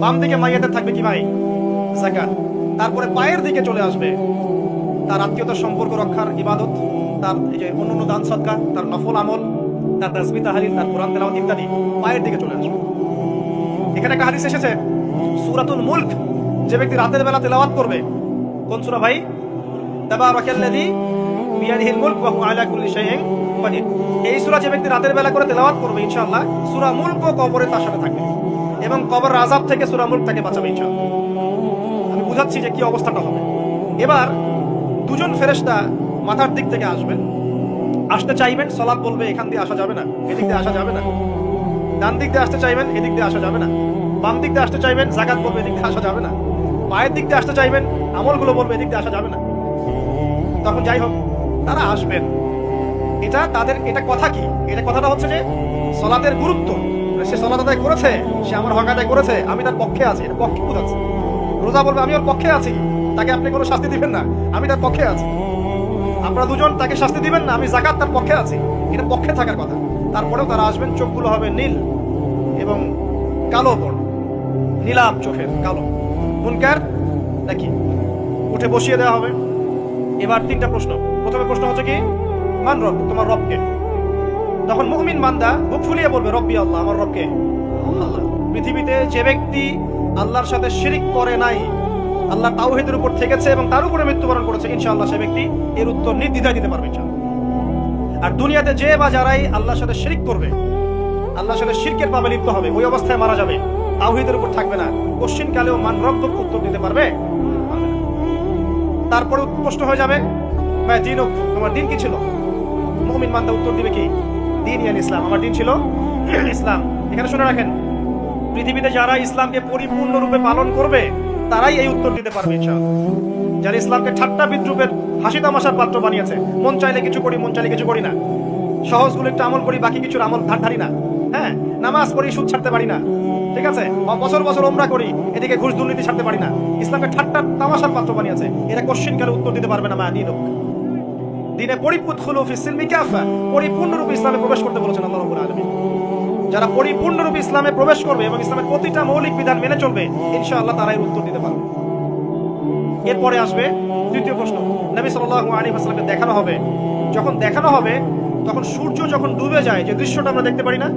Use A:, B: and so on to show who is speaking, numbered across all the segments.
A: বাম দিকে মাইয়াতের থাকবে কি ভাই? যাকাত। তারপরে পায়ের দিকে চলে আসবে তার আত্মীয়তার সম্পর্ক রক্ষার ইবাদত, তার এই যে অন্যান্য দান সদকা, তার নফল আমল, তার তাসবিহ তাহলিল, তার কোরআন তেলাওয়াত ইত্যাদি পায়ের দিকে চলে আসবে। এখানে একটা হাদিস এসেছে সূরাতুল মুলক যে ব্যক্তি রাতের বেলা তেলাওয়াত করবে, কোন সূরা ভাই? তাবারাকাল্লাযী বিয়াদিহিল মুলক ওয়া হুয়া আলা কুল্লি শাইইন কাদির। এই সূরা যে ব্যক্তি রাতের বেলা করে তেলাওয়াত করবে ইনশাআল্লাহ সূরা মুলক কবরে তার সাথে থাকবে এবং কবরের আযাব থেকে সূরা মুলক তাকে বাঁচাবে ইনশাআল্লাহ। আমি বুঝাচ্ছি যে কি অবস্থাটা হবে। এবার দুজন ফেরেশতা মাথার দিক থেকে আসবেন, আসতে চাইবেন, সালাত বলবে এখান দিয়ে আসা যাবে না, এদিক দিয়ে আসা যাবে না। ডান দিক দিয়ে আসতে চাইবেন, এদিক দিয়ে আসা যাবে না। বাম দিক দিয়ে আসতে চাইবেন, যাকাত বলবে এদিক দিয়ে আসা যাবে না। পায়ের দিক দিয়ে আসতে চাইবেন, আমলগুলো বলবে এদিক দিয়ে আসা যাবে না। তখন যাই হোক তারা আসবেন। এটা তাদের এটা কথা কি? এটা কথাটা হচ্ছে যে সালাতের গুরুত্ব, সে সালাত আদায় করেছে, সে আমার হক আদায় করেছে, আমি তার পক্ষে আছি, এটা পক্ষে বোঝাচ্ছে। রোজা বলবে আমি ওর পক্ষে আছি, তাকে আপনি কোনো শাস্তি দিবেন না, আমি তার পক্ষে আছি। আপনারা দুজন তাকে শাস্তি দিবেন না, আমি যাকাত তার পক্ষে আছি, এটা পক্ষে থাকার কথা। তারপরেও তারা আসবেন, চোখগুলো হবে নীল এবং কালো বর্ণ, নীলাভ চোখের কালো। মুনকার নাকি উঠে বসিয়ে দেওয়া হবে। এবার তিনটা প্রশ্ন। প্রথমে প্রশ্ন হচ্ছে কি, মান রব, তোমার রবকে? তখন মুমিন বান্দা বুক ফুলিয়ে বলবে রব্বি আল্লাহ, আমার রবকে আল্লাহ। পৃথিবীতে যে ব্যক্তি আল্লাহর সাথে শিরিক করে নাই, আল্লাহ তাওহীদের উপর থেকেছে এবং তার উপরে মৃত্যুবরণ করেছে, ইনশাআল্লাহ সে ব্যক্তি এর উত্তর নির্দ্বিধায় দিতে পারবে ইনশাআল্লাহ। আর দুনিয়াতে যে বা যারাই আল্লাহর সাথে শিরিক করবে, আল্লাহর সাথে শিরকের পাবে লিপ্ত হবে, ওই অবস্থায় মারা যাবে, তাওহীদের উপর থাকবে না, কোশ্চিন কালেও মান রব্বুক উত্তর দিতে পারবে। তারপরে প্রশ্ন হয়ে যাবে ভাই দিনুক, তোমার দিন কি ছিল? মুমিন বান্দা উত্তর দিবে কি? দিন ইয়ান ইসলাম, আমার দিন ছিল ইসলাম। এখানে শুনে রাখেন, পৃথিবীতে যারা ইসলামকে পরিপূর্ণরূপে পালন করবে তারাই এই উত্তর দিতে পারবে ইনশাআল্লাহ। যারা ইসলামকে ঠাট্টা বিদ্রুপের হাসি তামাশার পাত্র বানিয়েছে, মন চাইলে কিছু করি, মন চাইলে কিছু করি না, সহজগুলো একটু আমল করি, বাকি কিছুর আমল ধারি না, হ্যাঁ, নামাজ পড়ি, সুদ ছাড়তে পারি না, ঠিক আছে, বছর বছর ওমরা করি, এদিকে ঘুষ দুর্নীতি ছাড়তে পারি না, ইসলামকে ঠাট্টা তামাশার পাত্র বানিয়েছে, এরা কোশ্চিন কালে উত্তর দিতে পারবে না। মা দিনুক, দিনে পরিপূর্ণ ফিস সিলমি কাফা, পরিপূর্ণরূপে ইসলামে প্রবেশ করতে বলেছেন আল্লাহ রাব্বুল আলামিন। যারা পরিপূর্ণরূপে ইসলামে প্রবেশ করবে এবং ইসলামের প্রতিটা মৌলিক বিধান মেনে চলবে, ইনশাআল্লাহ তারাই উত্তর দিতে পারবে। এরপরে আসবে তৃতীয় প্রশ্ন। নবী সাল্লাল্লাহু আলাইহি ওয়াসাল্লামকে দেখানো হবে, যখন দেখানো হবে তখন সূর্য যখন ডুবে যায়, যে দৃশ্যটা আমরা দেখতে পারি না,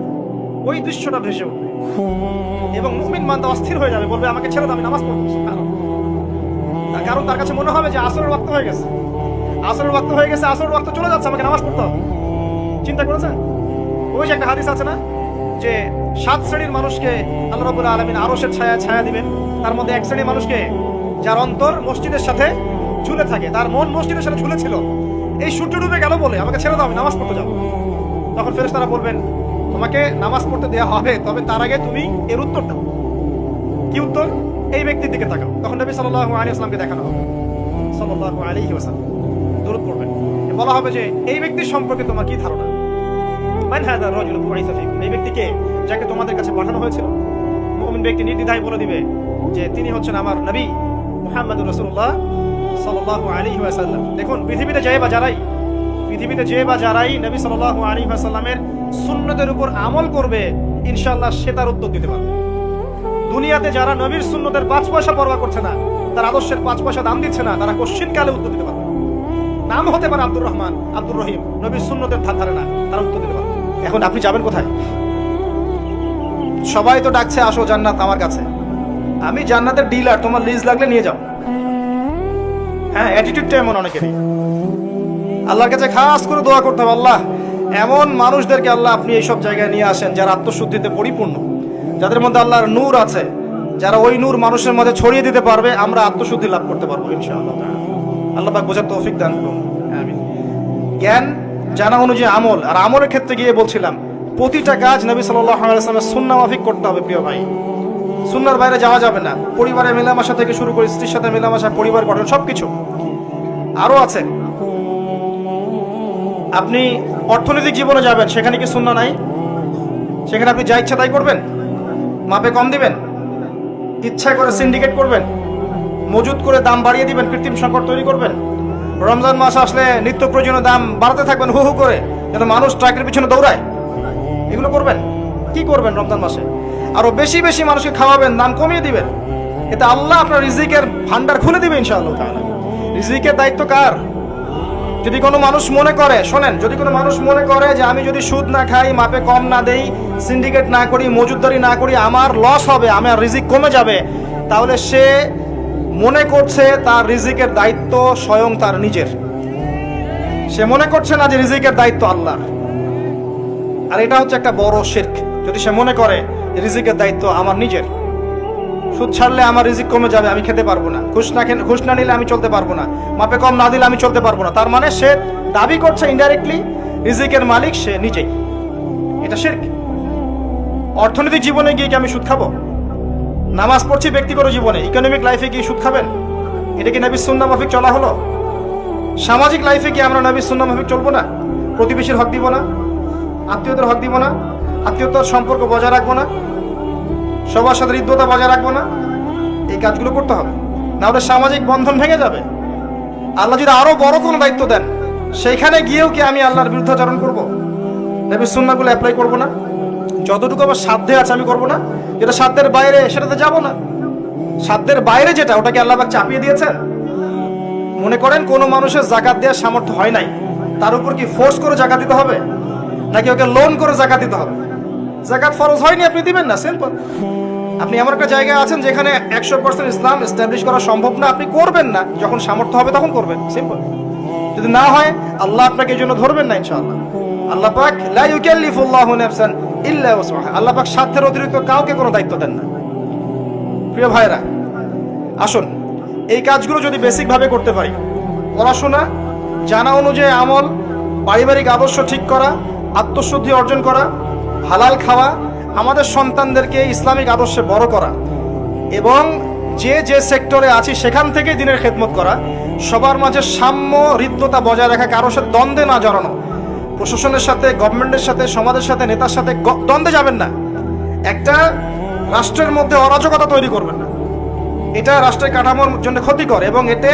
A: ওই দৃশ্যটা ভেসে উঠবে এবং মুমিন বান্দা অস্থির হয়ে যাবে, বলবে আমাকে ছেড়ে দাও, আমি নামাজ পড়ব। তার কারণ তার কাছে মনে হবে যে আসরের ওয়াক্ত হয়ে গেছে, আসরের ওয়াক্ত হয়ে গেছে, আসরের ওয়াক্ত চলে যাচ্ছে, আমাকে নামাজ পড়তে হবে। চিন্তা করেছেন? ওই যে একটা হাদিস আছে না, যে 7 শ্রেণীর মানুষকে আল্লাহ রাব্বুল আলামিন আরশের ছায়া দিবেন। তার মধ্যে এক শ্রেণীর মানুষকে যার অন্তর মসজিদের সাথে ঝুলে থাকে, তার মন মসজিদের সাথে ঝুলে ছিল, এই সূর্য ডুবে গেল বলে আমাকে ছেড়ে দাও, আমি নামাজ পড়তে যাবো। তখন ফেরেশতারা বলবেন তোমাকে নামাজ পড়তে দেওয়া হবে, তবে তার আগে তুমি এর উত্তর দাও। কি উত্তর? এই ব্যক্তির দিকে তাকাও। তখন নবী সাল্লাল্লাহু আলাইহি ওয়াসাল্লামকে দেখানো হবে, সাল্লাল্লাহু আলাইহি ওয়াসাল্লাম দরুদ পড়বেন, বলা হবে যে এই ব্যক্তির সম্পর্কে তোমার কি ধারণা? মান হাযা রাজুল বুইসা ফিকুম, এই ব্যক্তিকে যাকে তোমাদের কাছে পাঠানো হয়েছিল। মুমিন ব্যক্তি নির্দ্বিধায় বলে দিবে যে তিনি হচ্ছেন আমার নবী মুহাম্মদুর রাসূলুল্লাহ সাল্লাল্লাহু আলাইহি ওয়াসাল্লাম। দেখুন, পৃথিবীতে যে বা যারাই নবী সাল্লাল্লাহু আলাইহি ওয়াসাল্লামের সুন্নতের উপর আমল করবে, ইনশাআল্লাহ সে তার উত্তর দিতে পারবে। দুনিয়াতে যারা নবীর সুন্নতের 5 পয়সা পরোয়া করছে না, তার আদর্শের 5 পয়সা দাম দিচ্ছে না, তারা কোশ্চিন কালে উত্তর দিতে পারবে। নাম হতে পারে আব্দুর রহমান, আব্দুর রহিম, নবীর সুন্নতের ধারে না, তারা উত্তর দিতে পারবে। এখন আপনি যাবেন কোথায়? সবাই তো ডাকছে আসো জান্নাত আমার কাছে, আমি জান্নাতের ডিলার, তোমার লিজ লাগলে নিয়ে যাও। হ্যাঁ, অ্যাটিটিউডটা এমন অনেকেরই। আল্লাহর কাছে খাস করে দোয়া করতে হবে, আল্লাহ এমন মানুষদেরকে আল্লাহ আপনি এইসব জায়গায় নিয়ে আসেন যারা আত্মশুদ্ধিতে পরিপূর্ণ, যাদের মধ্যে আল্লাহর নূর আছে, যারা ওই নূর মানুষের মধ্যে ছড়িয়ে দিতে পারবে, আমরা আত্মশুদ্ধি লাভ করতে পারবো ইনশাআল্লাহ। আল্লাহ পাক বোঝার তৌফিক দান করুন, আমিন। জ্ঞান জানা অনুযায়ী আমল, আর আমলের ক্ষেত্রে গিয়ে বলছিলাম প্রতিটা কাজ নবী সাল্লাল্লাহু আলাইহি ওয়াসাল্লামের সুন্নাহ মাফিক করতে হবে প্রিয় ভাই। সুন্নাহর বাইরে যাওয়া যাবে না। পরিবারের মেলামেশা থেকে শুরু করে স্ত্রীর সাথে মেলামেশা, পরিবার গঠন, সবকিছু। আরো আছে, আপনি অর্থনৈতিক জীবনে যাবেন, সেখানে কি সুন্নাহ নাই? সেখানে আপনি যা ইচ্ছা তাই করবেন, মাপে কম দিবেন, ইচ্ছা করে সিন্ডিকেট করবেন, মজুদ করে দাম বাড়িয়ে দিবেন, কৃত্রিম সংকট তৈরি করবেন। রমজান মাস আসলে নিত্য প্রয়োজনীয় দাম বাড়াতে থাকবেন হু হু করে, যেন মানুষ ট্রাকের পিছনে দৌড়ায়। এগুলো করবেন? কি করবেন রমজান মাসে? আরো বেশি বেশি মানুষকে খাওয়াবেন, দাম কমিয়ে দিবেন, এতে আল্লাহ আপনার রিজিকের ভান্ডার খুলে দিবে ইনশাআল্লাহ তাআলা। রিজিকের দায়িত্ব কার? যদি কোনো মানুষ মনে করে, শোনেন, যদি কোনো মানুষ মনে করে যে আমি যদি সুদ না খাই, মাপে কম না দেই, সিন্ডিকেট না করি, মজুদদারি না করি, আমার লস হবে, আমার রিজিক কমে যাবে, তাহলে সে মনে করছে তার রিজিকের দায়িত্ব স্বয়ং তার নিজের। সে মনে করছে না যে রিজিকের দায়িত্ব আল্লাহর। আর এটা হচ্ছে একটা বড় শিরক, যদি সে মনে করে রিজিকের দায়িত্ব আমার নিজের। সুদ ছাড়লে আমার রিজিক কমে যাবে, আমি খেতে পারবো না, ঘুষ না নিলে আমি চলতে পারবো না, মাপে কম না দিলে আমি চলতে পারবো না। তার মানে সে দাবি করছে ইনডাইরেক্টলি রিজিকের মালিক সে নিজেই। এটা শিরক। অর্থনৈতিক জীবনে গিয়ে কি আমি সুদ খাবো? নামাজ পড়ছি ব্যক্তিগত জীবনে, ইকোনমিক লাইফে কি সুদ খাবেন? এটা কি নবীর সুন্নাহ মাফিক চলা হলো? সামাজিক লাইফে কি আমরা নবীর সুন্নাহ মাফিক চলবো না? প্রতিবেশীর হক দিব না, আত্মীয়দের হক দিব না, আত্মীয়তার সম্পর্ক বজায় রাখবো না, সবার সাথে হৃদ্যতা বজায় রাখবো না? এই কাজগুলো করতে হবে, না হলে সামাজিক বন্ধন ভেঙে যাবে। আল্লাহ যদি আরো বড় কোনো দায়িত্ব দেন, সেইখানে গিয়েও কি আমি আল্লাহর বিরুদ্ধাচরণ করবো? নবীর সুন্নাহগুলো অ্যাপ্লাই করবো না? যতটুকু আমার সাধ্যে আছে আমি করবো না? যেটা সাধ্যের বাইরে সেটাতে যাবো না। সাধ্যের বাইরে যেটা, ওটাকে আল্লাহ পাক চাপিয়ে দিয়েছেন। মনে করেন কোনো মানুষের জাকাত দেওয়ার সামর্থ্য হয় নাই, তার উপর কি ফোর্স করে জাকাত দিতে হবে, নাকি ওকে লোন করে জাকাত দিতে হবে? জাকাত ফরজ হয়নি, আপনি দিবেন না, সিম্পল। আপনি এমন একটা জায়গায় আছেন যেখানে 100% ইসলাম এস্টাবলিশ করা সম্ভব না, আপনি করবেন না, যখন সামর্থ্য হবে তখন করবেন, সিম্পল। যদি না হয় আল্লাহ আপনাকে এই জন্য ধরবেন না ইনশাআল্লাহ। আল্লাহ পাক লা ইউকাল্লিফুল্লাহু নাফসান ইল্লা ওয়াসআহা, আল্লাহ পাক সাধ্যের অতিরিক্ত কাউকে কোনো দায়িত্ব দেন না। প্রিয় ভাইরা, আসুন এই কাজগুলো যদি বেসিক ভাবে করতে পারি, পড়াশোনা, জানা অনুযায়ী আমল, পারিবারিক আদর্শ ঠিক করা, আত্মশুদ্ধি অর্জন করা, হালাল খাওয়া, আমাদের সন্তানদেরকে ইসলামিক আদর্শে বড় করা, এবং যে যে সেক্টরে আছি সেখান থেকে দিনের খেদমত করা, সবার মাঝে সাম্য হৃদ্যতা বজায় রাখা, কারোর সাথে দ্বন্দ্বে না জড়ানো, প্রশাসনের সাথে, গভর্নমেন্টের সাথে, সমাজের সাথে, নেতার সাথে দ্বন্দ্বে যাবেন না, একটা রাষ্ট্রের মধ্যে অরাজকতা তৈরি করবেন না, এটা রাষ্ট্রের কাঠামোর জন্য ক্ষতিকর, এবং এতে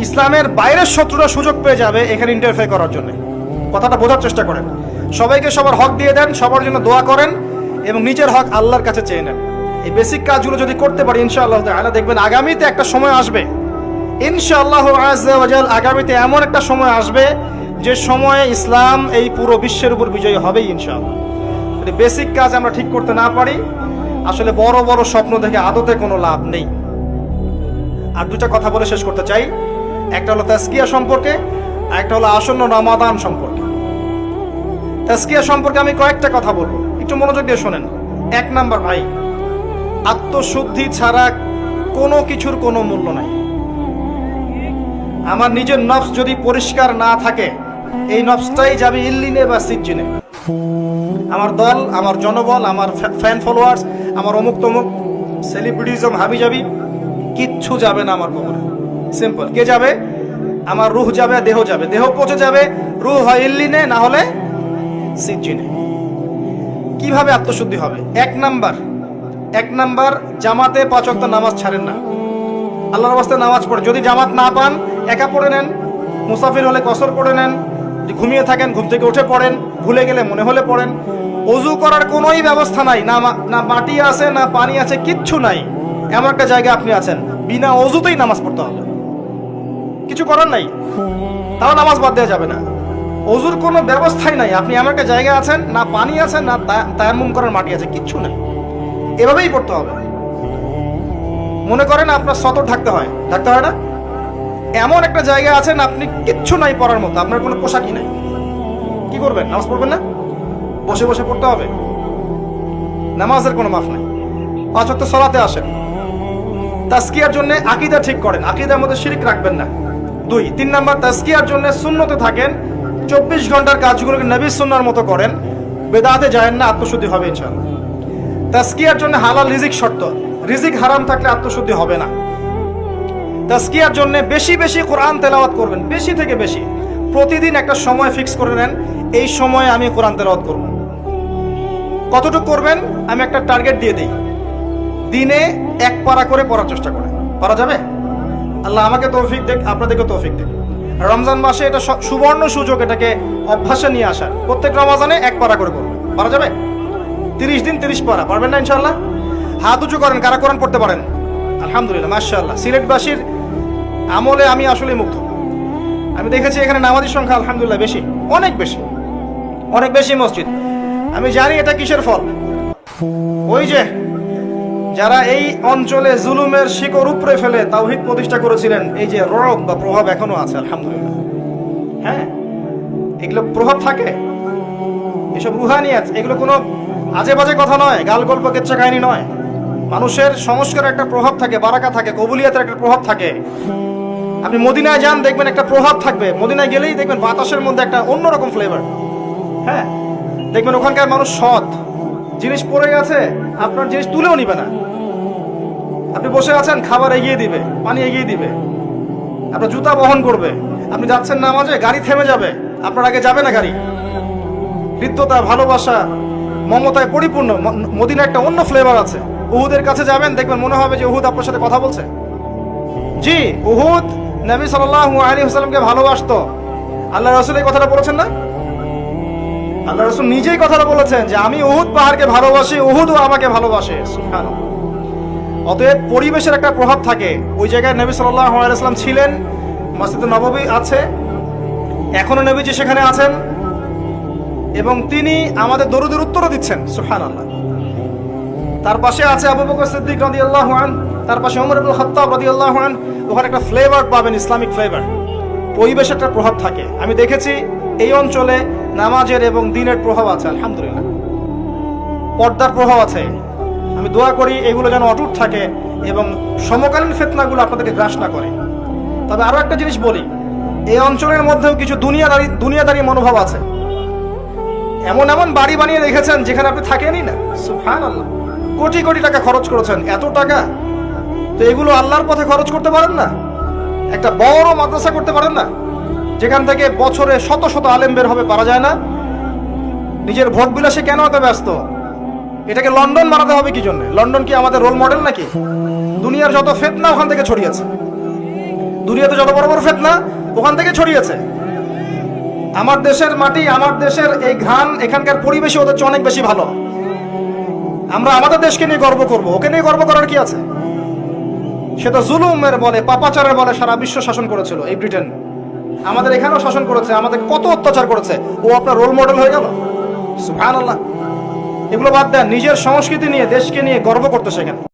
A: ইসলামের বাইরের শত্রুরা সুযোগ পেয়ে যাবে এখানে ইন্টারফেয়ার করার জন্য। কথাটা বোঝার চেষ্টা করেন। সবাইকে সবার হক দিয়ে দেন, সবার জন্য দোয়া করেন, এবং নিজের হক আল্লাহর কাছে চেয়ে নেন। এই বেসিক কাজগুলো যদি করতে পারি ইনশাআল্লাহ তাআলা, দেখবেন আগামীতে একটা সময় আসবে, ইনশাআল্লাহ আযজা ওয়া জাল, আগামীতে এমন একটা সময় আসবে যে সময়ে ইসলাম এই পুরো বিশ্বের উপর বিজয়ী হবেই ইনশাআল্লাহ। যদি বেসিক কাজ আমরা ঠিক করতে না পারি, আসলে বড় বড় স্বপ্ন দেখে আদতে কোনো লাভ নেই। আর দুটা কথা বলে শেষ করতে চাই। একটা হলো তাজকিয়া সম্পর্কে, আর একটা হলো আসন্ন রমাদান সম্পর্কে। তাজকিয়া সম্পর্কে আমি কয়েকটা কথা বলবো, একটু মনোযোগ দিয়ে শোনেন। 1 নাম্বার, ভাই, আত্মশুদ্ধি ছাড়া কোনো কিছুর কোনো মূল্য নাই। আমার নিজের নফস যদি পরিষ্কার না থাকে, এই নফসটাই যাবে ইল্লিনে বা সিজ্জিনে। আমার দল, আমার জনবল, আমার ফ্যান ফলোয়ার্স, আমার অমুক তমুক সেলিব্রিটিজম, হাবি যাবি, কিচ্ছু যাবে না আমার কবরে। সিম্পল। কে যাবে? আমার রুহ যাবে, দেহ যাবে। দেহ পচে যাবে, রুহ হয় ইল্লিনে, না হলে সিজ্জিনে। কিভাবে আত্মশুদ্ধি হবে? 1 নাম্বার, জামাতে 5 ওয়াক্ত নামাজ ছাড়েন না। আল্লাহর রাস্তায় নামাজ পড়ে, যদি জামাত না পান একা পড়ে নেন, মুসাফির হলে কসর পড়ে নেন, ঘুমিয়ে থাকেন ঘুম থেকে উঠে পড়েন, ভুলে গেলে মনে হলে পড়েন। ওযু করার কোনোই ব্যবস্থা নাই, না মাটি আছে, না পানি আছে, কিচ্ছু নাই। এমন একটা জায়গায় আপনি আছেন, বিনা ওযুতেই নামাজ পড়তে হবে, কিছু করার নাই, তাও নামাজ বাদ দেওয়া যাবে না। ওযুর কোনো ব্যবস্থাই নাই, আপনি এমন একটা জায়গায় আছেন, না পানি আছে, না তায়াম্মুম করার মাটি আছে, কিচ্ছু নাই, এভাবেই পড়তে হবে। মনে করেন আপনার সতর থাকতে হয় না? এমন একটা জায়গায় আছেন, আপনি কিচ্ছু নাই পড়ার মতো, আপনার কোনো পোশাকই নাই, কি করবেন? নামাজ পড়বেন না? বসে বসে পড়তে হবে, নামাজের কোনো মাফ নাই। 5 ওয়াক্ত সালাতে আসেন। তাজকিয়ার জন্য আকীদা ঠিক করেন, আকীদার মধ্যে শিরক রাখবেন না। 2, 3 নাম্বার, তাজকিয়ার জন্য সুন্নতে থাকেন, 24 ঘন্টার কাজগুলোকে নবীর সুন্নাহর মতো করেন, বেদাতে যায়েন না, আত্মশুদ্ধি হবে ইনশাআল্লাহ। তাজকিয়ার জন্য হালাল রিজিক শর্ত, রিজিক হারাম থাকলে আত্মশুদ্ধি হবে না। তাজকিয়ার জন্য বেশি বেশি কোরআন তেলাওয়াত করবেন, বেশি থেকে বেশি। প্রতিদিন একটা সময় ফিক্স করে নেন, এই সময়ে আমি কোরআন তেলাওয়াত করব। কতটুকু করবেন আমি একটা টার্গেট দিয়ে দিই, দিনে 1 পারা করে পড়ার চেষ্টা করেন। পারা যাবে? আল্লাহ আমাকে তৌফিক দেখ, আপনাদেরকে তৌফিক দেখ। রমজান মাসে এটা সুবর্ণ সুযোগ, এটাকে অভ্যাসে নিয়ে আসার। প্রত্যেক রমজানে 1 পারা করে করবেন। পারা যাবে? 30 দিন 30 পারা, পারবেন না ইনশাআল্লাহ? হাত উঁচু করেন কারা কোরআন পড়তে পারেন। আলহামদুলিল্লাহ, মাশাআল্লাহ। সিলেটবাসীর আমলে আমি আসলে মুগ্ধ। আমি দেখেছি এখানে নামাজের সংখ্যা আলহামদুলিল্লাহ বেশি, অনেক বেশি, অনেক বেশি মসজিদ। আমি জানি এটা কিসের ফল। ওই যে যারা এই অঞ্চলে জুলুমের শিকড় উপড়ে ফেলে তাওহীদ প্রতিষ্ঠা করেছিলেন, এই যে রব বা প্রভাব এখনো আছে আলহামদুলিল্লাহ। হ্যাঁ, এগুলো প্রভাব থাকে, এসব রুহানিয়াত, এগুলো কোনো আজে বাজে কথা নয়, গাল গল্প কেচ্ছা কাহিনী নয়। মানুষের সংস্কারের একটা প্রভাব থাকে, বারাকা থাকে, কবুলিয়াতের একটা প্রভাব থাকে। আপনি মদিনায় যান, দেখবেন একটা প্রভাব থাকবে। মদিনায় গেলেই দেখবেন বাতাসের মধ্যে একটা অন্যরকম ফ্লেভার। হ্যাঁ, দেখবেন ওখানকার মানুষ সৎ, জিনিস পড়ে গেছে আপনার জিনিস তুলেও নিবে না। আপনি বসে আছেন, খাবার এগিয়ে দিবে, পানি এগিয়ে দিবে, আপনার জুতা বহন করবে। আপনি যাচ্ছেন নামাজে, গাড়ি থেমে যাবে, আপনার আগে যাবে না গাড়ি। হৃদ্যতা, ভালোবাসা, মমতায় পরিপূর্ণ। মদিনা একটা অন্য ফ্লেভার আছে। উহুদের কাছে যাবেন, দেখবেন মনে হবে যে উহুদ আপনার সাথে কথা বলছে। জি, উহুদ নবী সাল্লাল্লাহু আলাইহি ওয়াসাল্লামকে ভালোবাসতো। আল্লাহ রাসূল এই কথাটা বলেছেন না? আল্লাহ রাসূল নিজেই কথাটা বলেছেন যে আমি উহুদ পাহাড়কে ভালোবাসি, উহুদও আমাকে ভালোবাসে। সুবহানাল্লাহ। অতএব পরিবেশের একটা প্রভাব থাকে। ওই জায়গায় নবী সাল্লাল্লাহু আলাইহি ওয়াসাল্লাম ছিলেন, মসজিদে নববী আছে, এখনো নবীজি সেখানে আছেন, এবং তিনি আমাদের দরুদের উত্তরও দিচ্ছেন। সুবহানাল্লাহ। তার পাশে আছে আবু বকর সিদ্দিক রাদিয়াল্লাহু আনহু, তার পাশে ওমর ইবনে খাত্তাব রাদিয়াল্লাহু আনহু। ওখানে একটা ফ্লেভার পাবেন, ইসলামিক ফ্লেভার। পরিবেশের একটা প্রভাব থাকে। আমি দেখেছি এই অঞ্চলে নামাজের এবং দ্বীনের প্রভাব আছে আলহামদুলিল্লাহ, পর্দার প্রভাব আছে। আমি দোয়া করি এগুলো যেন অটুট থাকে এবং সমকালীন ফিতনাগুলো আপনাদেরকে গ্রাস না করে। তবে আরো একটা জিনিস বলি, এই অঞ্চলের মধ্যেও কিছু দুনিয়াদারি মনোভাব আছে। এমন এমন বাড়ি বানিয়ে রেখেছেন যেখানে আপনি থাকেনই না। সুবহানাল্লাহ। কোটি কোটি টাকা খরচ করেছেন, এত টাকা তো এগুলো আল্লাহর পথে খরচ করতে পারেন না? একটা বড় মাদ্রাসা করতে পারেন না, যেখান থেকে বছরে শত শত আলেম বের হবে? পারা যায় না? নিজের ভোট বিলাসে কেন এত ব্যস্ত? এটাকে লন্ডন বানাতে হবে কি জন্য? লন্ডন কি আমাদের রোল মডেল নাকি? দুনিয়ার যত ফিতনা ওখান থেকে ছড়িয়েছে, দুনিয়াতে যত বড় বড় ফিতনা ওখান থেকে ছড়িয়েছে। আমার দেশের মাটি, আমার দেশের এই ঘ্রাণ, এখানকার পরিবেশে ওদের চেয়ে অনেক বেশি ভালো। আমরা আমাদের দেশকে নিয়ে গর্ব করব, ওকে নিয়ে গর্ব করার কি আছে? সে তো জুলুমের বলে, পাপাচারের বলে সারা বিশ্ব শাসন করেছিল এই ব্রিটেন। আমাদের এখানেও শাসন করেছে, আমাদের কত অত্যাচার করেছে। ও আপনার রোল মডেল হয়ে গেল? সুবহানাল্লাহ। এগুলো বাদ দেন, নিজের সংস্কৃতি নিয়ে, দেশকে নিয়ে গর্ব করতে শেখেন।